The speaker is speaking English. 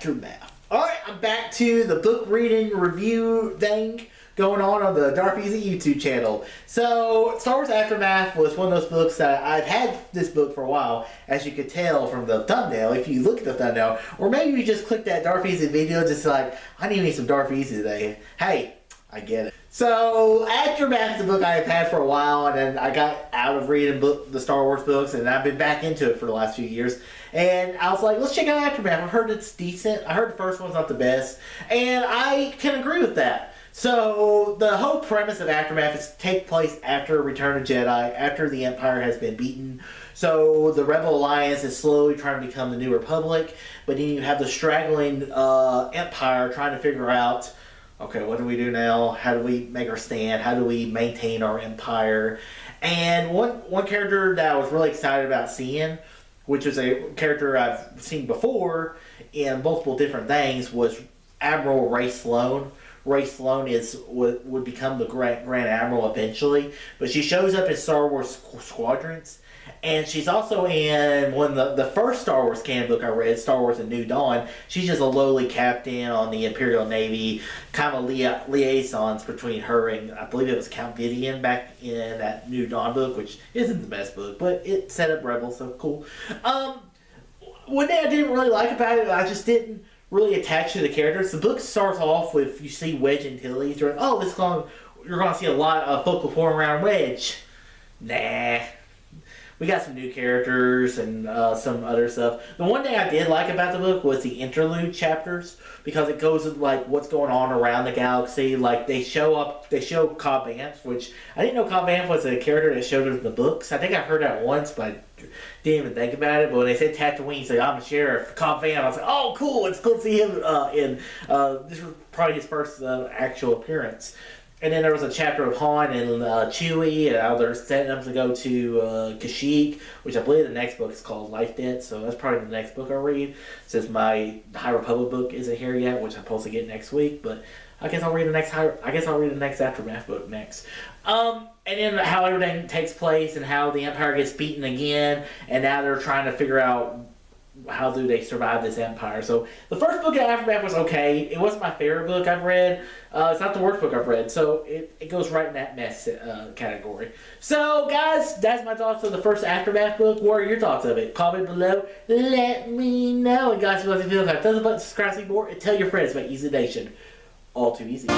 Aftermath. Alright, I'm back to the book reading review thing going on the Dark Easy YouTube channel. So, Star Wars Aftermath was one of those books that I've had this book for a while, as you could tell from the thumbnail, if you look at the thumbnail. Or maybe you just click that Dark Easy video just like, I need some Dark Easy today. Hey, I get it. So, Aftermath is a book I have had for a while, and then I got out of reading the Star Wars books, and I've been back into it for the last few years. And I was like, let's check out Aftermath. I've heard it's decent. I heard the first one's not the best, and I can agree with that. So, the whole premise of Aftermath is to take place after Return of Jedi, after the Empire has been beaten. So, the Rebel Alliance is slowly trying to become the New Republic, but then you have the straggling Empire trying to figure out, okay, what do we do now? How do we make our stand? How do we maintain our empire? And one character that I was really excited about seeing, which is a character I've seen before in multiple different things, was Admiral Ray Sloan. Ray Sloan would become the Grand Admiral eventually, but she shows up in Star Wars Squadrons, and she's also in one of the first Star Wars canon book I read, Star Wars: A New Dawn. She's just a lowly captain on the Imperial Navy, kind of liaisons between her and, I believe it was Count Gideon back in that New Dawn book, which isn't the best book, but it set up Rebels, so cool. One thing I didn't really like about it, I just didn't really attached to the characters. The book starts off with, you see Wedge and Tilly. You're like, oh, you're going to see a lot of focal point around Wedge. Nah. We got some new characters and some other stuff. The one thing I did like about the book was the interlude chapters, because it goes with like what's going on around the galaxy. Like they show Cobb Vanth, which I didn't know Cobb Vanth was a character that showed up in the books. I think I heard that once, but I didn't even think about it. But when they said Tatooine, he's like, I'm the sheriff, Cobb Vanth. I was like, oh, cool! It's cool to see him this was probably his first actual appearance. And then there was a chapter of Han and Chewie, and how they're setting up to go to Kashyyyk, which I believe the next book is called Life Debt, so that's probably the next book I'll read, since my High Republic book isn't here yet, which I'm supposed to get next week, but I guess I'll read the next Aftermath book next. And then how everything takes place, and how the Empire gets beaten again, and now they're trying to figure out how do they survive this empire. So the first book of Aftermath was okay. It wasn't my favorite book I've read. It's not the worst book I've read. So it goes right in that mess category. So guys, that's my thoughts on the first Aftermath book. What are your thoughts of it? Comment below. Let me know. And guys, if you feel like that, thumbs up, subscribe, see more, and tell your friends about Easy Nation. All too easy.